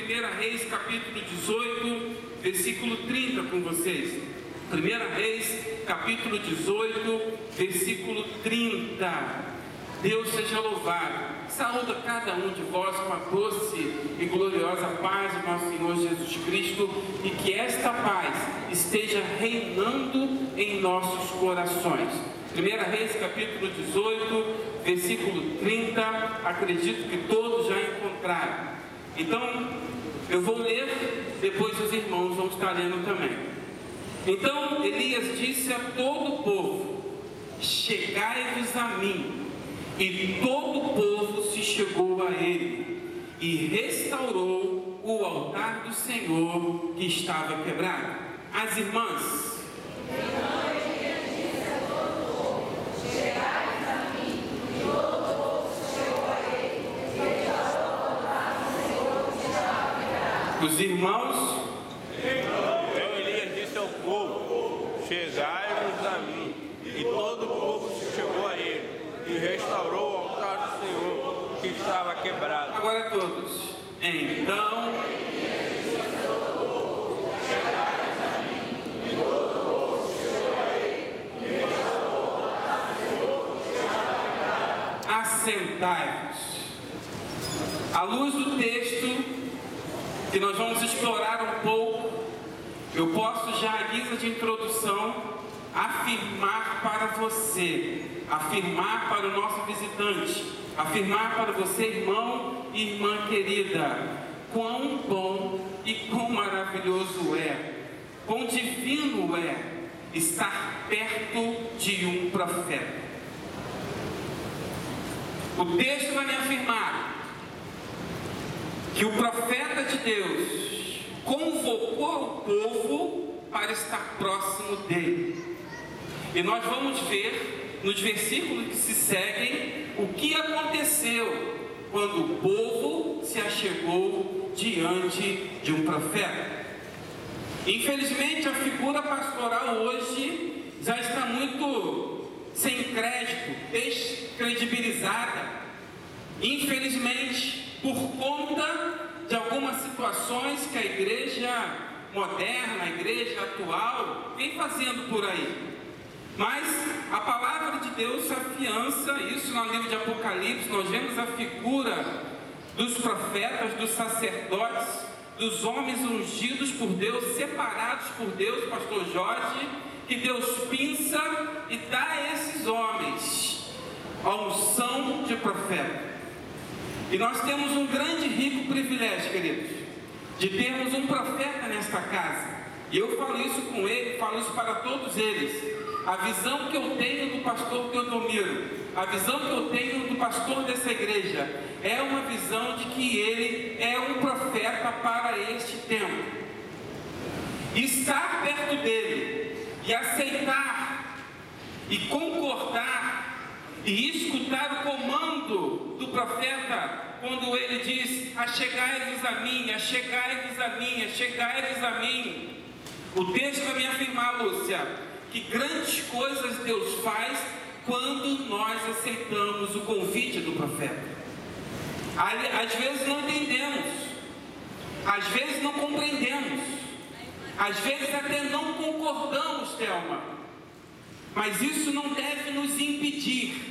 1 Reis, capítulo 18, versículo 30 com vocês. 1 Reis, capítulo 18, versículo 30. Deus seja louvado. Saúda cada um de vós com a doce e gloriosa paz do nosso Senhor Jesus Cristo, e que esta paz esteja reinando em nossos corações. 1 Reis, capítulo 18, versículo 30. Acredito que todos já encontraram. Então, eu vou ler, depois os irmãos vão estar lendo também. Então Elias disse a todo o povo: chegai-vos a mim. E todo o povo se chegou a ele, e restaurou o altar do Senhor que estava quebrado. As irmãs: os irmãos. Então Elias disse ao povo: chegai-vos a mim. E todo o povo se chegou a ele, e restaurou o altar do Senhor que estava quebrado. Agora todos. Então assentai-vos. À luz do texto que nós vamos explorar um pouco, eu posso já, à guisa de introdução, afirmar para você, afirmar para o nosso visitante, afirmar para você, irmão e irmã querida, quão bom e quão maravilhoso é, quão divino é estar perto de um profeta. O texto vai me afirmar que o profeta de Deus convocou o povo para estar próximo dele. E nós vamos ver nos versículos que se seguem o que aconteceu quando o povo se achegou diante de um profeta. Infelizmente, a figura pastoral hoje já está muito sem crédito, descredibilizada. Infelizmente, por conta de algumas situações que a igreja moderna, a igreja atual, vem fazendo por aí. Mas a palavra de Deus afiança isso no livro de Apocalipse. Nós vemos a figura dos profetas, dos sacerdotes, dos homens ungidos por Deus, separados por Deus, pastor Jorge, que Deus pinça e dá a esses homens a unção de profeta. E nós temos um grande e rico privilégio, queridos, de termos um profeta nesta casa. E eu falo isso com ele, falo isso para todos eles. A visão que eu tenho do pastor Teodomiro, a visão que eu tenho do pastor dessa igreja, é uma visão de que ele é um profeta para este tempo. Estar perto dele e aceitar e concordar e escutar o comando do profeta, quando ele diz: achegai-vos a mim, achegai-vos a mim, achegai-vos a mim. O texto vai me afirmar, Lúcia, que grandes coisas Deus faz quando nós aceitamos o convite do profeta. Às vezes não entendemos, às vezes não compreendemos, às vezes até não concordamos, Thelma, mas isso não deve nos impedir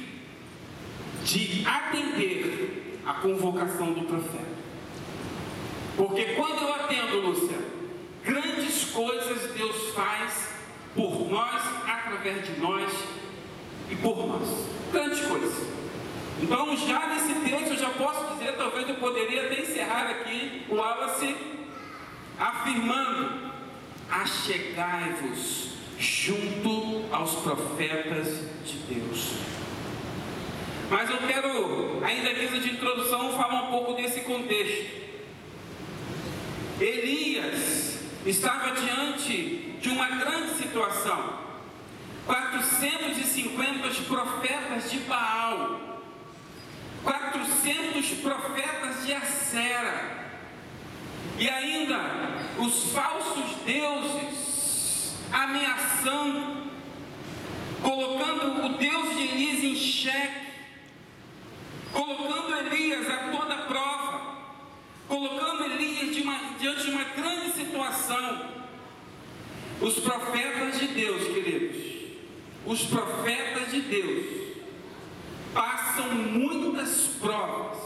de atender a convocação do profeta. Porque quando eu atendo, Lúcia, grandes coisas Deus faz por nós, através de nós e por nós. Grandes coisas. Então, já nesse texto, eu já posso dizer, talvez eu poderia até encerrar aqui o Wallace afirmando: achegai-vos junto aos profetas de Deus. Mas eu quero, ainda guisa de introdução, falar um pouco desse contexto. Elias estava diante de uma grande situação. 450 profetas de Baal, 400 profetas de Acera, e ainda os falsos deuses ameaçando, colocando o Deus de Elias em xeque, colocando Elias a toda prova, colocando Elias de uma diante de uma grande situação. Os profetas de Deus, queridos, os profetas de Deus passam muitas provas,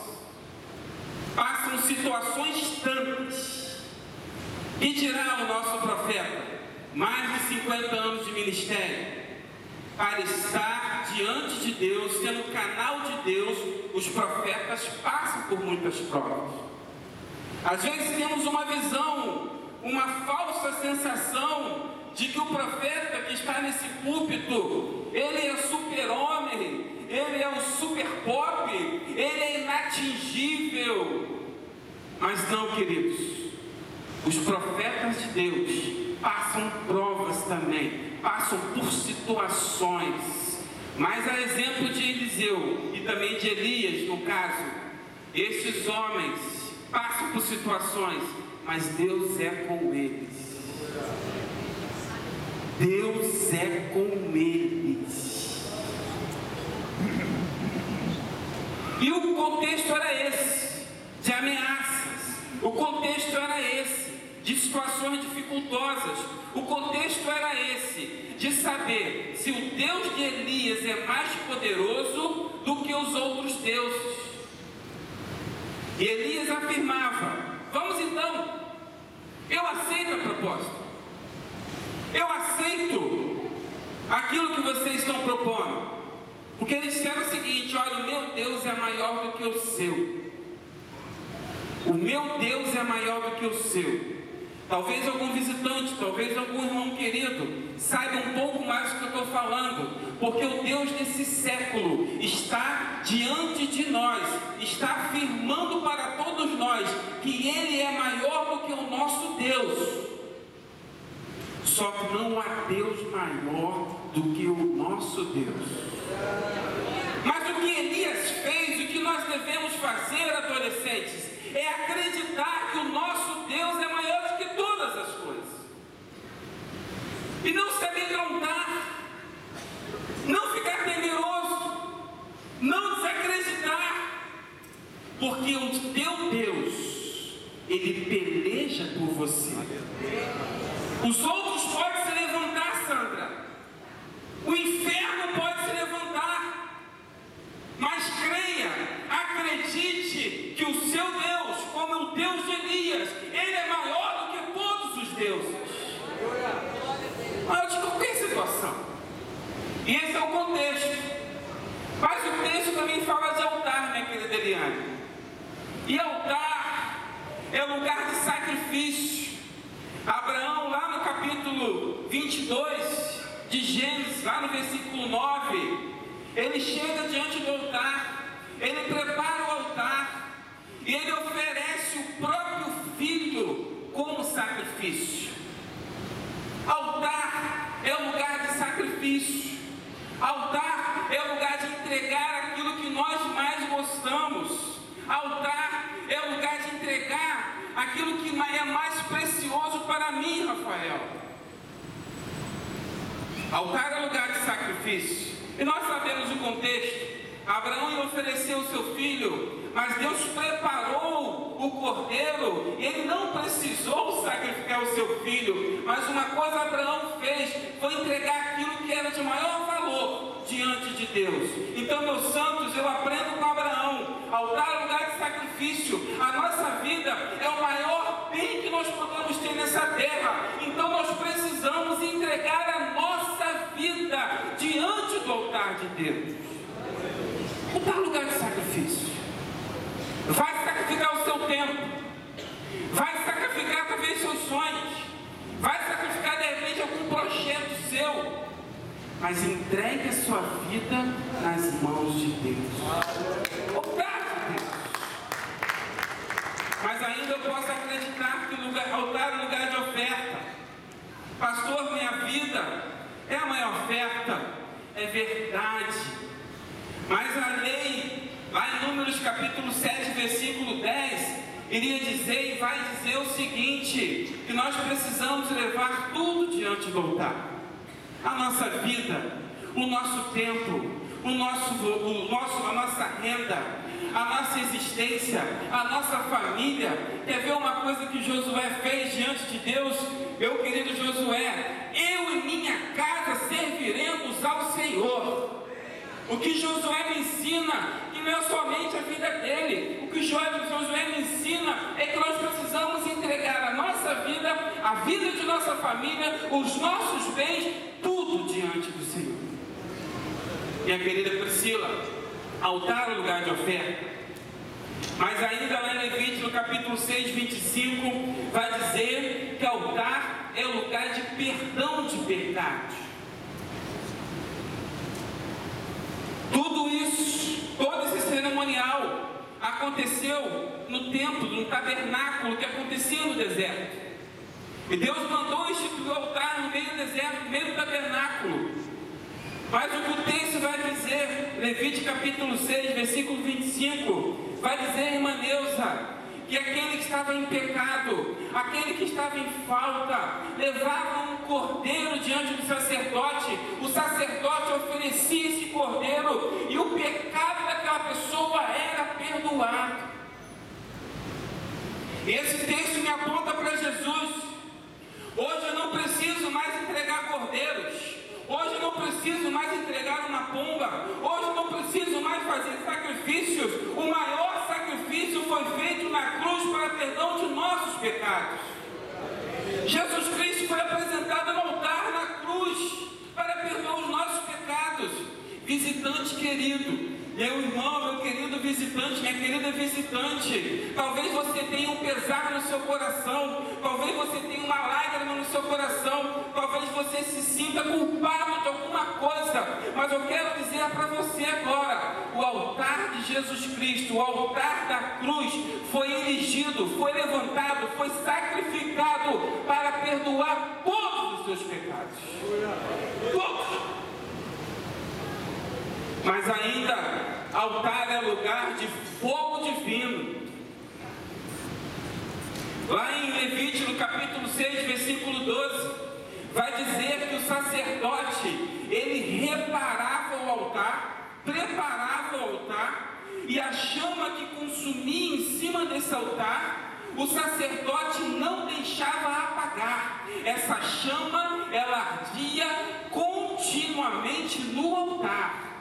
passam situações tantas. E dirá o nosso profeta, mais de 50 anos de ministério, para estar diante de Deus, sendo canal de Deus, os profetas passam por muitas provas. Às vezes temos uma visão, uma falsa sensação de que o profeta que está nesse púlpito, ele é super-homem, ele é um super-pop, ele é inatingível. Mas não, queridos, os profetas de Deus passam provas também, passam por situações. Mas a exemplo de Eliseu e também de Elias, no caso, estes homens passam por situações, mas Deus é com eles. Deus é com eles. E o contexto era esse, de ameaças. O contexto era esse, de situações dificultosas. O contexto era esse, de saber se o Deus de Elias é mais poderoso do que os outros deuses. E Elias afirmava: vamos então, eu aceito a proposta, eu aceito aquilo que vocês estão propondo, porque eles disseram o seguinte: olha, o meu Deus é maior do que o seu, o meu Deus é maior do que o seu. Talvez algum visitante, talvez algum irmão querido saiba um pouco mais do que eu estou falando, porque o Deus desse século está diante de nós, está afirmando para todos nós que Ele é maior do que o nosso Deus. Só que não há Deus maior do que o nosso Deus. Mas o que Elias fez, o que nós devemos fazer, adolescentes, é acreditar que o nosso Deus é maior do que todas as coisas. E não se amedrontar, não ficar temeroso, não desacreditar, porque o teu Deus, Ele peleja por você. Os outros podem se levantar, Sandra, o inferno pode se levantar, mas creia, acredite que o seu Deus, como o Deus de Elias, Ele é maior do que todos os deuses, maior de qualquer situação. E esse é o contexto. Mas o texto também fala de altar, minha querida Eliane. E altar é lugar de sacrifício. Abraão, lá no capítulo 22 de Gênesis, lá no versículo 9, ele chega diante do altar, ele prepara o altar e ele oferece o próprio filho como sacrifício. Altar é um lugar de sacrifício. Altar é o lugar de entregar aquilo que nós mais gostamos. Altar é o lugar de entregar aquilo que é mais precioso para mim, Rafael. Altar é lugar de sacrifício. E nós sabemos o contexto. Abraão ia oferecer o seu filho, mas Deus preparou o cordeiro, e ele não precisou sacrificar o seu filho. Mas uma coisa Abraão fez, foi entregar aquilo que era de maior valor diante de Deus. Então, meus santos, eu aprendo com Abraão: altar é lugar de sacrifício. A nossa vida é o maior bem que nós podemos ter nessa terra. Então nós precisamos entregar a nossa vida diante do altar de Deus. Altar é lugar de sacrifício. Vai sacrificar o seu tempo, vai sacrificar talvez seus sonhos, vai sacrificar de repente algum projeto seu, mas entregue a sua vida nas mãos de Deus. Altar de Deus. Mas ainda eu posso acreditar que o altar é lugar de oferta. Pastor, minha vida é a maior oferta. É verdade. Mas a lei, lá em Números capítulo 7, versículo 10, iria dizer e vai dizer o seguinte: que nós precisamos levar tudo diante do altar. A nossa vida, o nosso tempo, a nossa renda, a nossa existência, a nossa família. Quer ver uma coisa que Josué fez diante de Deus? Meu querido Josué, eu e minha casa serviremos ao Senhor. O que Josué me ensina, que não é somente a vida dele, o que Josué me ensina é que nós precisamos entregar a nossa vida, a vida de nossa família, os nossos bens, tudo diante do Senhor. Minha querida Priscila, altar é o lugar de oferta. Mas ainda lá em Levítico, no capítulo 6, 25, vai dizer que altar é o lugar de perdão de pecados. Tudo isso, todo esse cerimonial aconteceu no templo, no tabernáculo que acontecia no deserto. E Deus mandou instituir o altar no meio do deserto, no meio do tabernáculo. Mas o que o texto vai dizer, Levítico capítulo 6, versículo 25, vai dizer, irmã Neuza, que aquele que estava em pecado, aquele que estava em falta, levava um cordeiro diante do sacerdote, o sacerdote oferecia esse cordeiro e o pecado daquela pessoa era perdoado. Esse texto me aponta para Jesus. Hoje eu não preciso mais entregar cordeiros. Hoje eu não preciso mais entregar uma pomba. Hoje eu não preciso mais fazer sacrifícios. O maior sacrifício foi feito na cruz para perdão de nossos pecados. Jesus Cristo foi apresentado no altar na cruz para perdoar os nossos pecados. Visitante querido, meu irmão, meu querido visitante, minha querida visitante, talvez você tenha um pesar no seu coração, talvez você tenha uma lágrima no seu coração, talvez você se sinta culpado de alguma coisa, mas eu quero dizer para você agora, o altar de Jesus Cristo, o altar da cruz, foi erigido, foi levantado, foi sacrificado para perdoar todos os seus pecados. Todos. Mas ainda, altar é lugar de fogo divino. Lá em Levítico, no capítulo 6, versículo 12, vai dizer que o sacerdote, ele reparava o altar, preparava o altar, e a chama que consumia em cima desse altar, o sacerdote não deixava apagar. Essa chama, ela ardia continuamente no altar.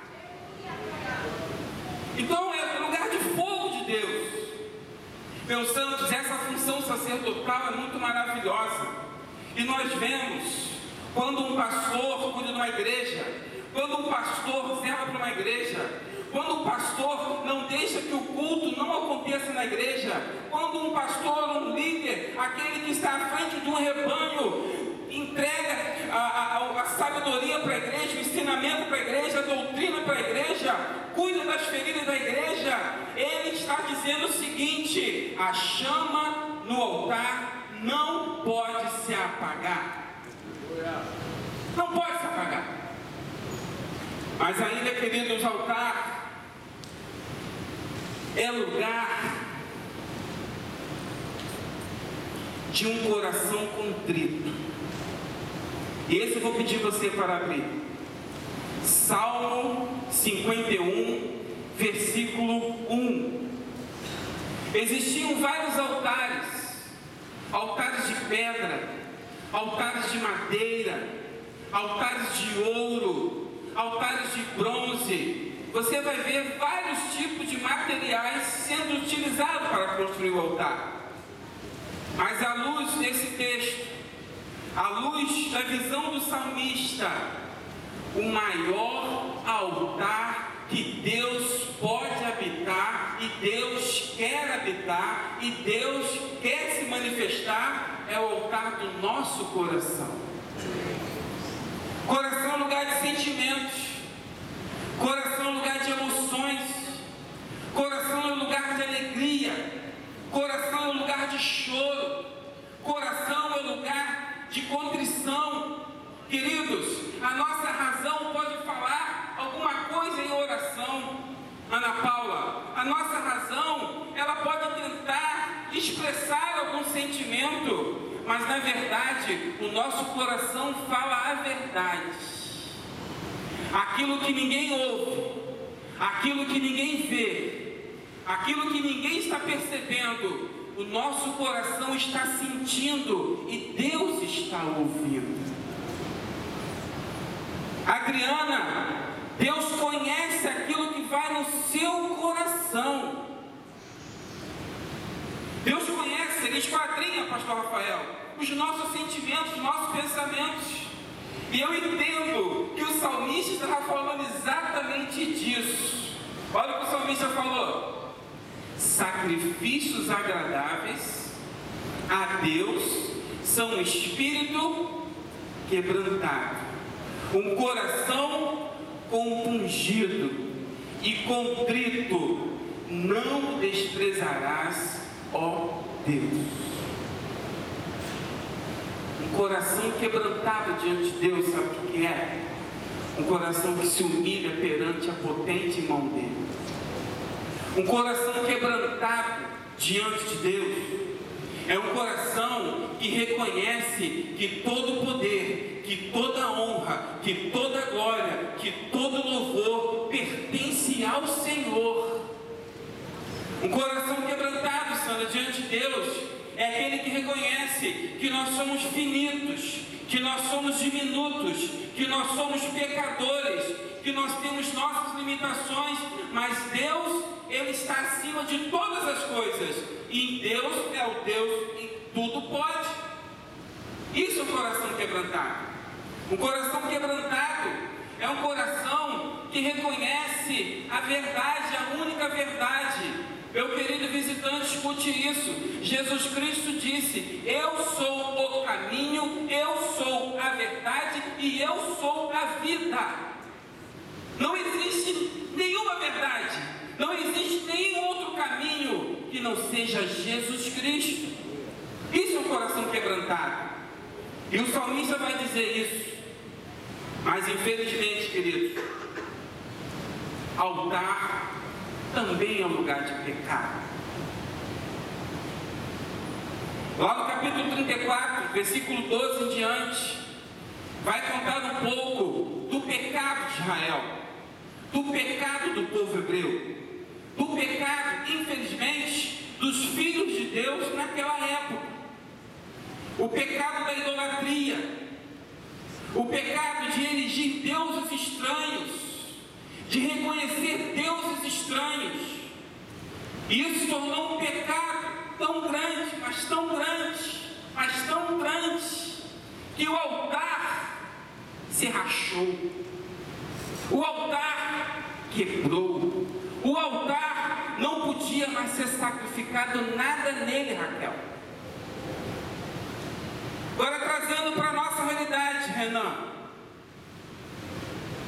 Então é o lugar de fogo de Deus. Meus santos, essa função sacerdotal é muito maravilhosa. E nós vemos, quando um pastor cuida de uma igreja, quando um pastor zela para uma igreja, quando um pastor não deixa que o culto não aconteça na igreja, quando um pastor, um líder, aquele que está à frente de um rebanho, entrega a sabedoria para a igreja, o ensinamento para a igreja, a doutrina para a igreja, cuida das feridas da igreja, ele está dizendo o seguinte: a chama no altar não pode se apagar. Não pode se apagar. Mas ainda, queridos, altar é lugar de um coração contrito. E esse eu vou pedir você para abrir. Salmo 51, versículo 1. Existiam vários altares. Altares de pedra, altares de madeira, altares de ouro, altares de bronze. Você vai ver vários tipos de materiais sendo utilizados para construir o altar. Mas à luz desse texto, à luz da visão do salmista, o maior altar que Deus pode habitar, e Deus quer habitar, e Deus quer se manifestar, é o altar do nosso coração. Coração é lugar de sentimentos, coração é lugar de emoções, coração é lugar de alegria, coração é lugar de choro, coração é lugar de contrição. Queridos, a nossa razão pode falar alguma coisa em oração, Ana Paula. A nossa razão, ela pode tentar expressar algum sentimento, mas na verdade, o nosso coração fala a verdade. Aquilo que ninguém ouve, aquilo que ninguém vê, aquilo que ninguém está percebendo, o nosso coração está sentindo e Deus está ouvindo. Adriana, Deus conhece aquilo que vai no seu coração. Deus conhece, Ele esquadrinha, pastor Rafael, os nossos sentimentos, os nossos pensamentos. E eu entendo que o salmista estava falando exatamente disso. Olha o que o salmista falou: sacrifícios agradáveis a Deus são um espírito quebrantado, um coração compungido e contrito não desprezarás, ó Deus. Um coração quebrantado diante de Deus, sabe o que é? Um coração que se humilha perante a potente mão dele. Um coração quebrantado diante de Deus é um coração que reconhece que todo poder, que toda honra, que toda glória, que todo louvor pertence ao Senhor. Um coração quebrantado, Sandra, diante de Deus é aquele que reconhece que nós somos finitos, que nós somos diminutos, que nós somos pecadores, que nós temos nossas limitações, mas Deus, Ele está acima de todas as coisas, e Deus é o Deus que tudo pode. Isso é um coração quebrantado. Um coração quebrantado é um coração que reconhece a verdade, a única verdade. Meu querido visitante, escute isso. Jesus Cristo disse: eu sou o caminho, eu sou a verdade e eu sou a vida. Não existe nenhuma verdade, não existe nenhum outro caminho que não seja Jesus Cristo. Isso é um coração quebrantado. E o salmista vai dizer isso. Mas infelizmente, queridos, altar também é um lugar de pecado. Lá no capítulo 34, versículo 12 em diante, vai contar um pouco do pecado de Israel, do pecado do povo hebreu, do pecado, infelizmente, dos filhos de Deus naquela época. O pecado da idolatria, o pecado de erigir deuses estranhos, de reconhecer deuses estranhos. E isso se tornou um pecado tão grande, mas tão grande, mas tão grande, que o altar se rachou, o altar quebrou, o altar não podia mais ser sacrificado nada nele, Raquel. Agora trazendo para a nossa realidade, Renan,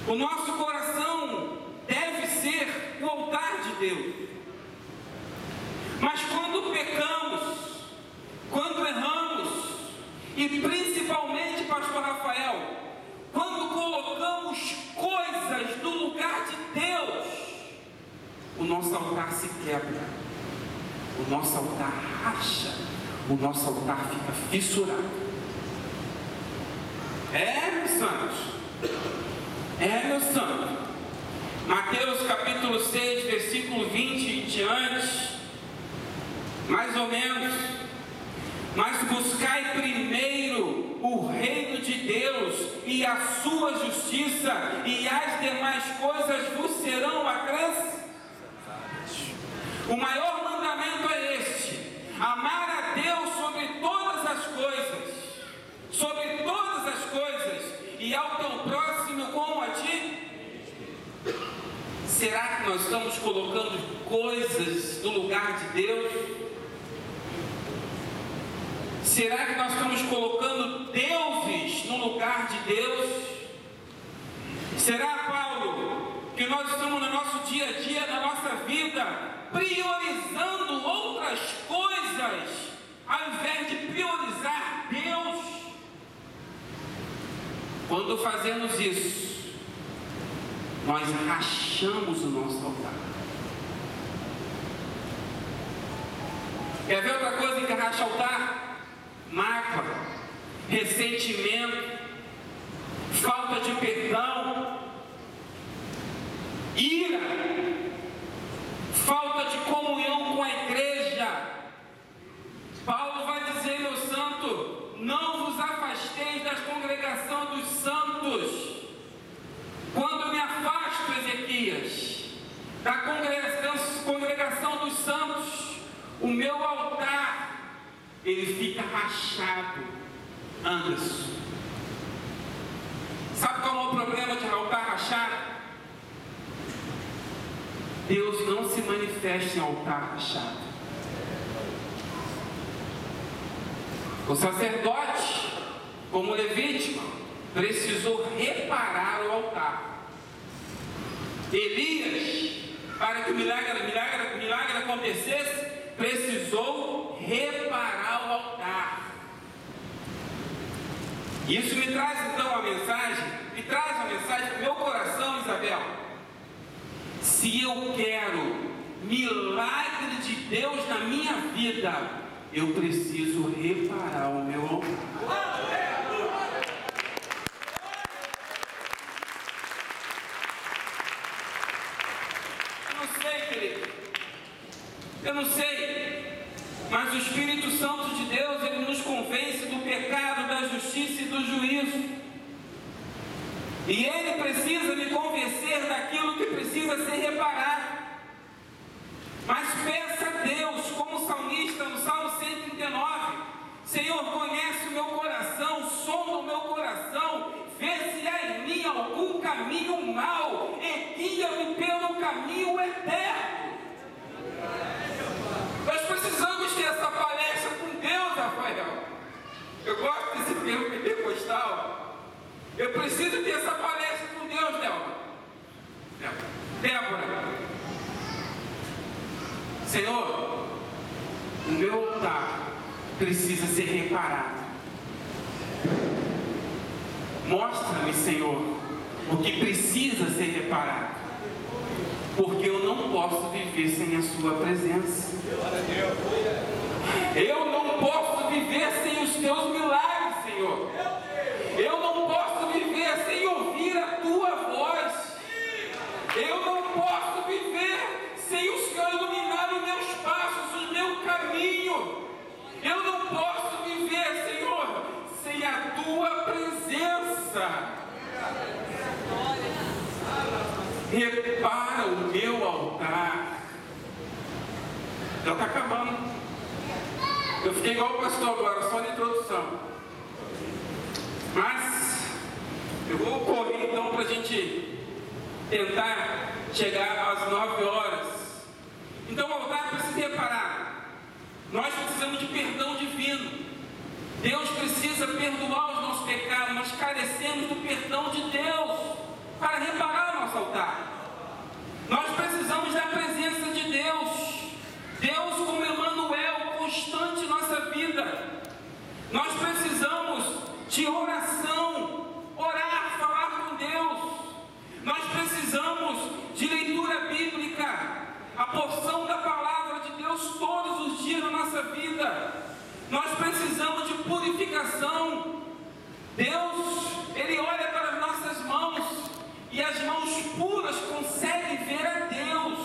o nosso coração deve ser o altar de Deus. Mas quando pecamos, quando erramos, e principalmente, pastor Rafael, quando colocamos coisas no lugar de Deus, o nosso altar se quebra, o nosso altar racha, o nosso altar fica fissurado. Meus santos, meu santo. Mateus capítulo 6, versículo 20 em diante, mais ou menos: mas buscai primeiro o reino de Deus e a sua justiça, e as demais coisas vos serão acrescentadas. O maior mandamento é este: amar a Deus sobre todas as coisas, e ao teu próximo como a ti. Será que nós estamos colocando coisas no lugar de Deus? Será que nós estamos colocando deuses no lugar de Deus? Será, Paulo, que nós estamos no nosso dia a dia, na nossa vida, priorizando outras coisas, ao invés de priorizar Deus? Quando fazemos isso, nós rachamos o nosso altar. Quer ver outra coisa que racha altar? Mágoa, ressentimento, falta de perdão, ira, falta de comunhão com a igreja. Paulo vai dizer, meu santo, não vos afasteis da congregação dos santos. Quando me afasto, Ezequias, da congregação dos santos, o meu altar, ele fica rachado. Anderson, sabe qual é o problema de altar rachado? Deus não se manifesta em altar rachado. O sacerdote, como Levítico, precisou reparar o altar. Elias, para que o milagre acontecesse, precisou reparar o altar. Isso me traz então a mensagem para o meu coração, Isabel. Se eu quero milagre de Deus na minha vida, eu preciso reparar o meu altar. Eu não sei, querido. Eu não sei. Mas o Espírito Santo de Deus, ele nos convence do pecado, da justiça e do juízo. E ele precisa me convencer daquilo que precisa ser reparado. Mas peça a Deus, como o salmista no Salmo 139, Senhor, conhece o meu coração, sonda o meu coração, vê se há em mim algum caminho mau, e guia-me pelo caminho eterno. Nós precisamos ter essa palestra com Deus, Rafael. Eu gosto desse termo pentecostal. Eu preciso ter essa palestra com Deus, Débora. Senhor, o meu altar precisa ser reparado. Mostra-me, Senhor, o que precisa ser reparado. Porque eu não posso viver sem a sua presença. Eu não posso viver sem os teus milagres, Senhor. Eu não posso viver sem ouvir a tua voz. Eu não posso viver sem o Senhor iluminar os meus passos, o meu caminho. Eu não posso viver, Senhor, sem a tua presença. Repara o meu altar. Já está acabando. Eu fiquei igual o pastor agora, só na introdução. Mas eu vou correr então para a gente tentar chegar às 9 horas. Então o altar precisa ser reparado. Nós precisamos de perdão divino. Deus precisa perdoar os nossos pecados. Nós carecemos do perdão de Deus para reparar o nosso altar. Nós precisamos da presença de Deus. Deus como Emmanuel, constante em nossa vida. Nós precisamos de oração, orar, falar com Deus. Nós precisamos de leitura bíblica, a porção da palavra de Deus todos os dias na nossa vida. Nós precisamos de purificação. Deus, Ele olha para as nossas mãos e as mãos puras conseguem ver a Deus.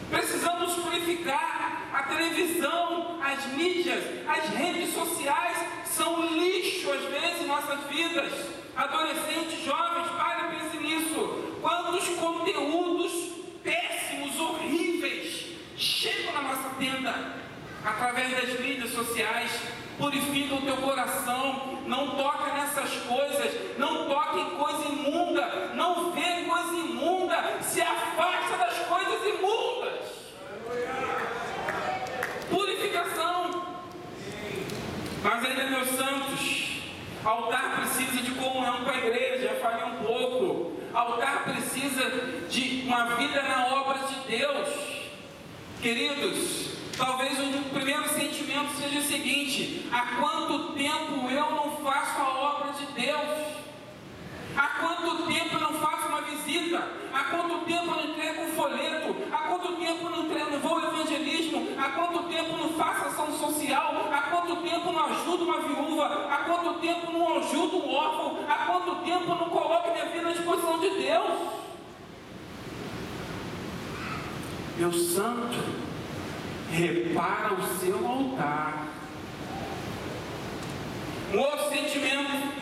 Precisamos purificar. A televisão, as mídias, as redes sociais são lixo às vezes em nossas vidas. Adolescentes, jovens, pare e pense nisso. Quantos conteúdos péssimos, horríveis chegam na nossa tenda através das mídias sociais. Purifica o teu coração, não toca nessas coisas, não toca em coisa imunda, não vê coisa imunda, se afasta das coisas imundas. Purificação. Mas ainda, meus santos, altar precisa de comunhão com a igreja. Já falei um pouco. Altar precisa de uma vida na obra de Deus. Queridos, talvez o primeiro sentimento seja o seguinte: há quanto tempo eu não faço a obra de Deus? Há quanto tempo eu não faço uma visita? Há quanto tempo eu não entrego um folheto? Há quanto tempo eu não vou ao evangelismo? Há quanto tempo eu não faço ação social? Há quanto tempo eu não ajudo uma viúva? Há quanto tempo eu não ajudo um órfão? Há quanto tempo eu não coloco minha vida à disposição de Deus? meu santo, repara o seu altar. Um outro sentimento: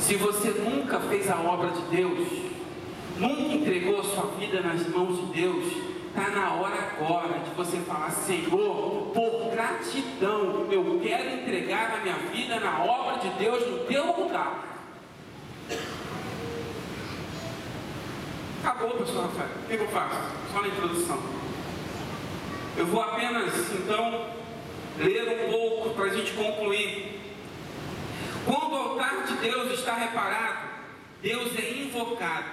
se você nunca fez a obra de Deus, nunca entregou a sua vida nas mãos de Deus, está na hora agora de você falar: Senhor, por gratidão, eu quero entregar a minha vida na obra de Deus no teu lugar. Acabou, pastor Rafael. O que eu faço? Só na introdução. Eu vou apenas, então, ler um pouco para a gente concluir. Quando o altar de Deus está reparado, Deus é invocado.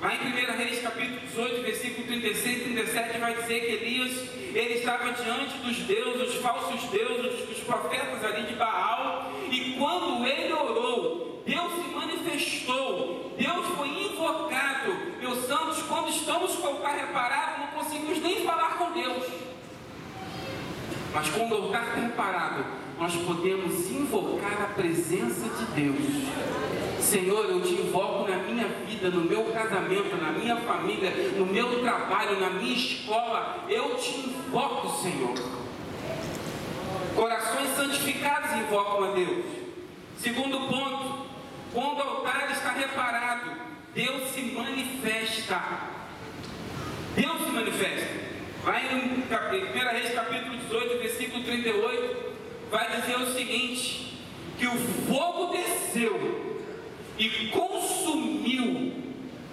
Lá em 1 Reis capítulo 18, versículo 36 e 37, vai dizer que Elias, ele estava diante dos deuses, os falsos deuses, dos profetas ali de Baal, e quando ele orou, Deus se manifestou, Deus foi invocado. Meus santos, quando estamos com o altar reparado, não conseguimos nem falar com Deus. Mas quando o altar está reparado, nós podemos invocar a presença de Deus. Senhor, eu te invoco na minha vida, no meu casamento, na minha família, no meu trabalho, na minha escola. Eu te invoco, Senhor. Corações santificados invocam a Deus. Segundo ponto: quando o altar está reparado, Deus se manifesta. Deus se manifesta. Lá em 1 Reis capítulo 18, versículo 38, vai dizer o seguinte: que o fogo desceu e consumiu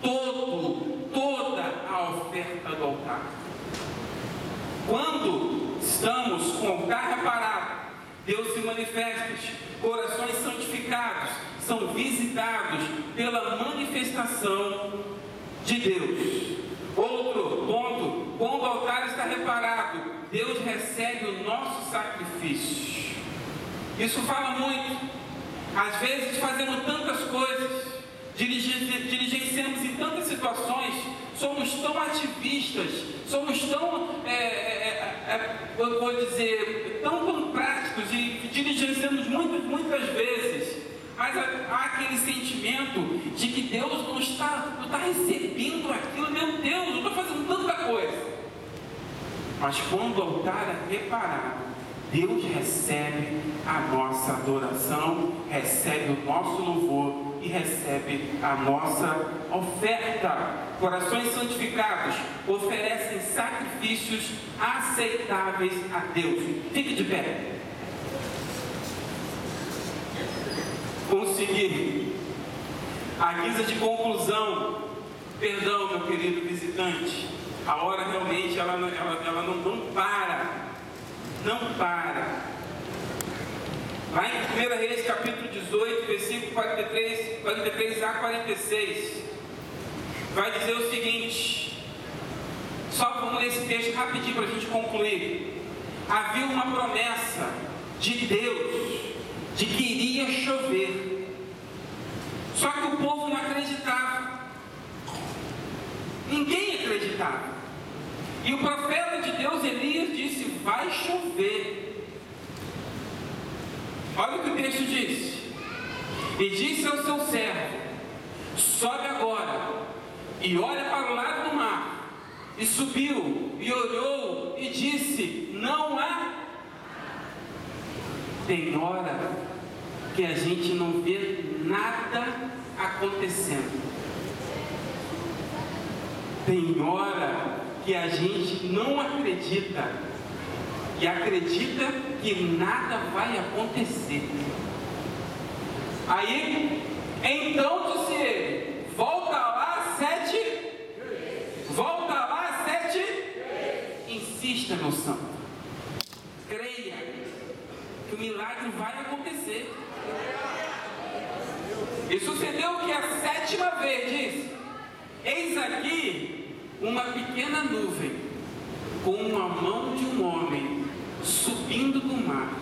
toda a oferta do altar. Quando estamos com o altar reparado, Deus se manifesta, corações santificados são visitados pela manifestação de Deus. Outro ponto: quando o altar está reparado, Deus recebe o nosso sacrifício. Isso fala muito. Às vezes fazemos tantas coisas, diligenciamos em tantas situações, somos tão ativistas, somos tão, tão práticos e diligenciamos muitas vezes, mas há aquele sentimento de que Deus não está recebendo aquilo. Meu Deus, eu estou fazendo tanta coisa. Mas quando o altar é reparado, Deus recebe a nossa adoração, recebe o nosso louvor e recebe a nossa oferta. Corações santificados oferecem sacrifícios aceitáveis a Deus. Fique de pé. Conseguir. A guisa de conclusão, perdão, meu querido visitante, a hora realmente ela não para. Não para. Lá em 1 Reis capítulo 18, versículo 43 a 46, vai dizer o seguinte. Só vamos ler esse texto rapidinho para a gente concluir. Havia uma promessa de Deus de que iria chover, só que o povo não acreditava. Ninguém acreditava. E o profeta de Deus, Elias, disse: vai chover. Olha o que o texto diz. E disse ao seu servo: sobe agora e olha para o lado do mar. E subiu e olhou e disse: não há. Tem hora que a gente não vê nada acontecendo. Tem hora que a gente não acredita e acredita que nada vai acontecer. Aí, então disse ele: volta lá 7. Volta lá 7. Insista, meu santo. Creia que o milagre vai acontecer. E sucedeu que a 7ª vez disse: eis aqui uma pequena nuvem com uma mão de um homem subindo do mar.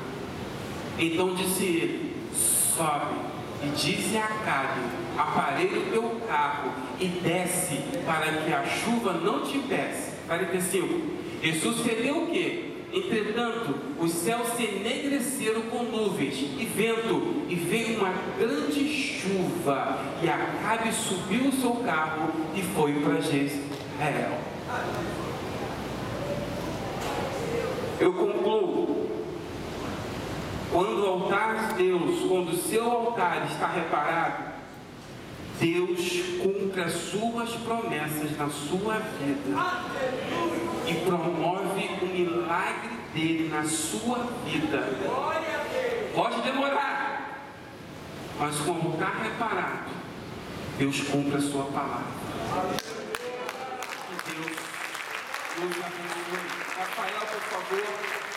Então disse ele: sobe e dize a Acabe: aparelha o teu carro e desce, para que a chuva não te impeça. 45. E sucedeu o quê? Entretanto, os céus se enegreceram com nuvens e vento, e veio uma grande chuva, e Acabe subiu o seu carro e foi para Jezreel. Eu concluo. Quando o altar de Deus, quando o seu altar está reparado, Deus cumpre as suas promessas na sua vida e promove o milagre dele na sua vida. Pode demorar, mas com o altar reparado, Deus cumpre a sua palavra. Que Deus nos abençoe. Rafael, por favor.